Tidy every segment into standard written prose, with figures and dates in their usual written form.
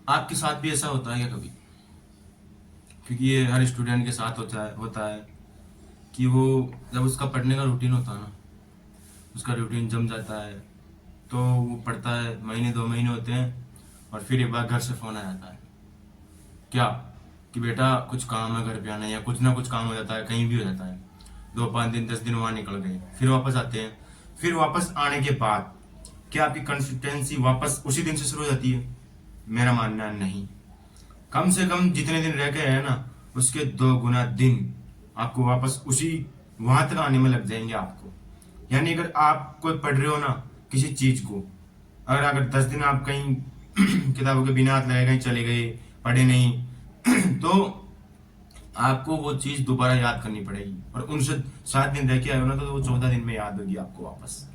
आपके साथ भी ऐसा होता है क्या कभी? क्योंकि ये हर स्टूडेंट के साथ होता है कि वो जब उसका पढ़ने का रूटीन होता है ना, उसका रूटीन जम जाता है, तो वो पढ़ता है, महीने 2 महीने होते हैं और फिर एक बार घर से फ़ोन आ जाता है। क्या? कि बेटा कुछ काम है, घर पे आना है, या कुछ ना कुछ काम हो जाता है, कहीं भी हो जाता है। 2 5 दिन 10 दिन वहाँ निकल गए, फिर वापस आते हैं। फिर वापस आने के बाद क्या आपकी कंसिस्टेंसी वापस उसी दिन से शुरू हो जाती है? मेरा मानना है नहीं। कम से कम जितने दिन रह गए हैं ना, उसके 2 गुना दिन आपको वापस उसी वहां तक आने में लग जाएंगे आपको। यानी अगर आप कोई पढ़ रहे हो ना किसी चीज को, अगर 10 दिन आप कहीं किताबों के बिना हाथ लगाए कहीं चले गए, पढ़े नहीं तो आपको वो चीज दोबारा याद करनी पड़ेगी, और उनसे 7 दिन रह के आए हो ना, तो वो 14 दिन में याद होगी आपको वापस।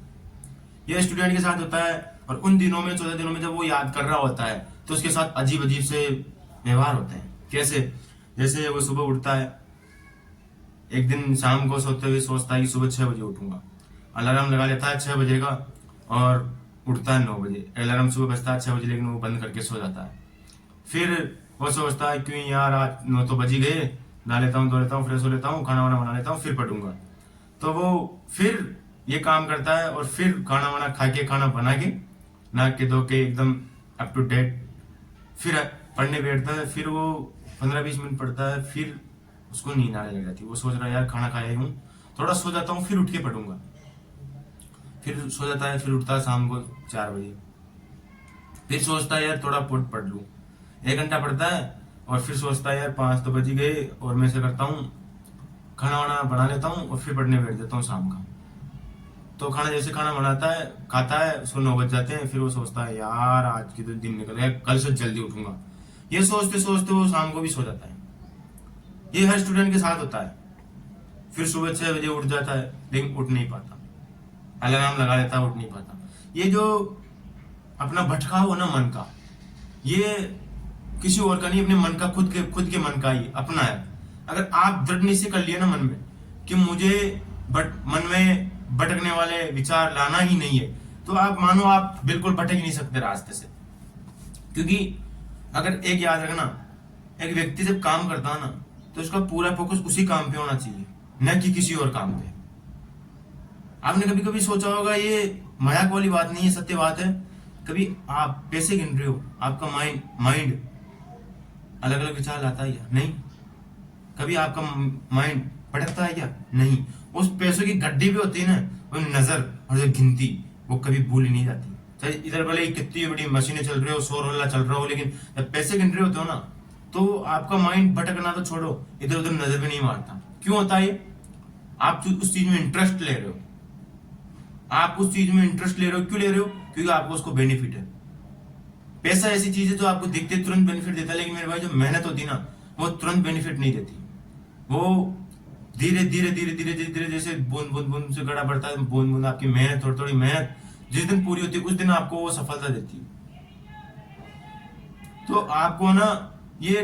ये स्टूडेंट के साथ होता है, और उन दिनों में 14 दिनों में जब वो याद कर रहा होता है तो उसके साथ अजीब अजीब से व्यवहार होते हैं। कैसे? जैसे वो सुबह उठता है, एक दिन शाम को सोते हुए सोचता है कि सुबह 6 बजे उठूंगा, अलार्म लगा लेता है 6 बजे का, और उठता है 9 बजे। अलार्म सुबह बजता है 6 बजे, लेकिन वो बंद करके सो जाता है। फिर वो सोचता है क्यों यार, आज 9 तो बज ही गए, नहा लेता हूँ, धो लेता हूँ, फ्रेश हो लेता हूँ, खाना वाना बना लेता हूँ, फिर पढ़ूंगा। तो वो फिर ये काम करता है, और फिर खाना वाना खा के, खाना बना के, नहा के धो के एकदम अप टू डेट, फिर पढ़ने बैठता है। फिर वो 15 20 मिनट पढ़ता है, फिर उसको नींद आने लग जाती है। वो सोच रहा है यार खाना खाया हूँ, थोड़ा सो जाता हूँ, फिर उठ के पढ़ूंगा। फिर सो जाता है, फिर उठता है शाम को 4 बजे। फिर सोचता है यार थोड़ा पढ़ लूँ, 1 घंटा पढ़ता है, और फिर सोचता है यार 5 तो बज ही गए, और मैं ऐसा करता हूँ, खाना वाना बना लेता हूँ और फिर पढ़ने बैठ जाता हूँ शाम का। तो खाना जैसे खाना बनाता है, खाता है, उसको 9 बज जाते हैं। फिर वो सोचता है यार आज की तो दिन निकल गया, कल से जल्दी उठूंगा। ये सोचते सोचते वो शाम को भी सो जाता है। ये हर स्टूडेंट के साथ होता है। फिर सुबह 6 बजे उठ जाता है, लेकिन उठ नहीं पाता, अलार्म लगा लेता है, उठ नहीं पाता। ये जो अपना भटकाव हो ना मन का, ये किसी और का नहीं, अपने मन का, खुद के मन का ही अपना है। अगर आप दृढ़ निश्चय कर लिए ना मन में कि मुझे मन में भटकने वाले विचार लाना ही नहीं है, तो आप मानो आप बिल्कुल भटक ही नहीं सकते रास्ते से। क्योंकि अगर एक याद रखना, एक व्यक्ति जब काम करता है ना, तो उसका पूरा फोकस उसी काम पे होना चाहिए, न कि किसी और काम पे। आपने कभी कभी सोचा होगा, ये मजाक वाली बात नहीं है, सत्य बात है। कभी आप पैसे गिन रहे हो, आपका माइंड अलग अलग विचार लाता है या नहीं? कभी आपका माइंड भटकता है क्या? नहीं। उस पैसों की गड्डी भी होती है ना, वो नजर और जो गिनती, वो कभी भूल ही नहीं जाती। चाहे इधर भले ही कितनी बड़ी मशीनें चल रही हो, शोर हल्ला चल रहा हो, लेकिन जब पैसे गिन रहे होते हो ना, तो आपका माइंड भटकना तो छोड़ो, इधर उधर नजर भी नहीं मारता। क्यों होता है? आप उस चीज में इंटरेस्ट ले रहे हो। आप उस चीज में इंटरेस्ट ले रहे हो, क्यों ले रहे हो? क्योंकि आपको उसको बेनिफिट है। पैसा ऐसी चीज है जो आपको दिखते तुरंत बेनिफिट देता है, लेकिन मेरे भाई जो मेहनत होती है ना, वो तुरंत बेनिफिट नहीं देती। वो धीरे धीरे धीरे धीरे धीरे धीरे जैसे बूंद बूंद बूंद से गड़ा बढ़ता है, बूंद बूंद आपकी मेहनत, थोड़ी थोड़ी मेहनत जिस दिन पूरी होती है, उस दिन आपको वो सफलता देती है। तो आपको ना ये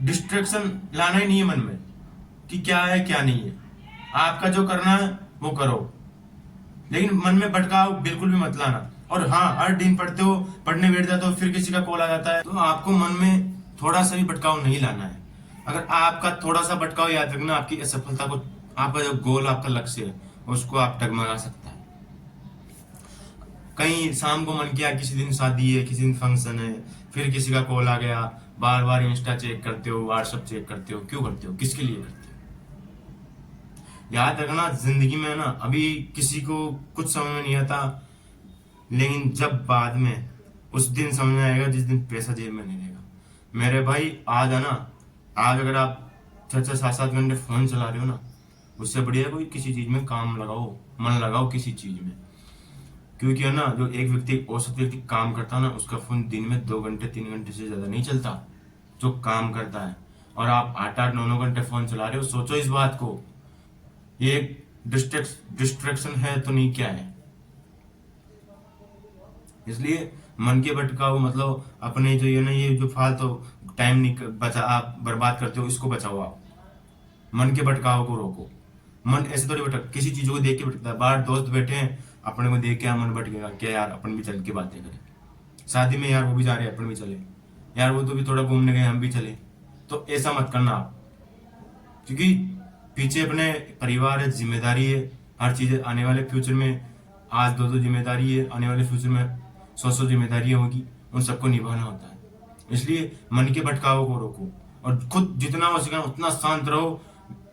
डिस्ट्रैक्शन लाना ही नहीं है मन में कि क्या है क्या नहीं है। आपका जो करना है वो करो, लेकिन मन में भटकाव बिल्कुल भी मत लाना। और हाँ, हर दिन पढ़ते हो, पढ़ने बैठ जाते हो, फिर किसी का कॉल आ जाता है, तो आपको मन में थोड़ा सा भी भटकाव नहीं लाना है। अगर आपका थोड़ा सा भटकाव, याद रखना आपकी असफलता को, आपका जो गोल, आपका लक्ष्य है, उसको आप डगमगा सकता है। कहीं शाम को मन किया, किसी दिन शादी है, किसी दिन फंक्शन है, फिर किसी का कॉल आ गया, बार बार इंस्टा चेक करते हो, व्हाट्सएप चेक करते हो। क्यों करते हो? किसके लिए करते हो? याद रखना, जिंदगी में ना अभी किसी को कुछ समझ में नहीं आता, लेकिन जब बाद में उस दिन समझ में आएगा जिस दिन पैसा जेब में नहीं रहेगा। मेरे भाई आज है ना, आज अगर आप 6 6 7 7 घंटे फोन चला रहे हो ना, उससे बढ़िया कोई किसी चीज में काम लगाओ, मन लगाओ किसी चीज में। क्योंकि है ना, जो एक व्यक्ति, औसत व्यक्ति काम करता है ना, उसका फोन दिन में 2 घंटे 3 घंटे से ज्यादा नहीं चलता जो काम करता है। और आप 8 8 9 9 घंटे फोन चला रहे हो। सोचो इस बात को, ये एक डिस्ट्रैक्शन है तो नहीं क्या है? इसलिए मन के भटकाओ, मतलब अपने जो ये ना, ये जो फालतू टाइम बचा आप बर्बाद करते हो, इसको बचाओ आप। मन के भटकाव को रोको। मन ऐसे थोड़ी भटक, किसी चीजों को देख के भटकता है। बाहर दोस्त बैठे हैं, अपने को देख के मन भटकेगा क्या? यार अपन भी चल के बातें करें, शादी में यार वो भी जा रहे हैं, अपन भी चले। यार वो तो भी थोड़ा घूमने गए, हम भी चले, तो ऐसा मत करना आप। क्योंकि पीछे अपने परिवार है, जिम्मेदारी है, हर चीज है। आने वाले फ्यूचर में आज दो जिम्मेदारी है, आने वाले फ्यूचर में 100 जिम्मेदारियां होगी, उन सबको निभाना होता है। इसलिए मन के भटकावों को रोको और खुद जितना हो सके उतना शांत रहो।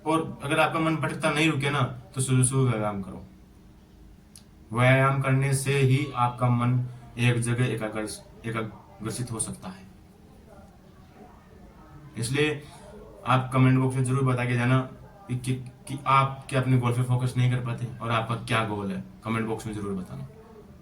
और अगर आपका मन भटकता नहीं रुके ना, तो सुबह सुबह व्यायाम करो। व्यायाम करने से ही आपका मन एक जगह एकाग्रसित हो सकता है। इसलिए आप कमेंट बॉक्स में जरूर बता के जाना कि आप क्या अपने गोल पे फोकस नहीं कर पाते और आपका क्या गोल है, कमेंट बॉक्स में जरूर बताना।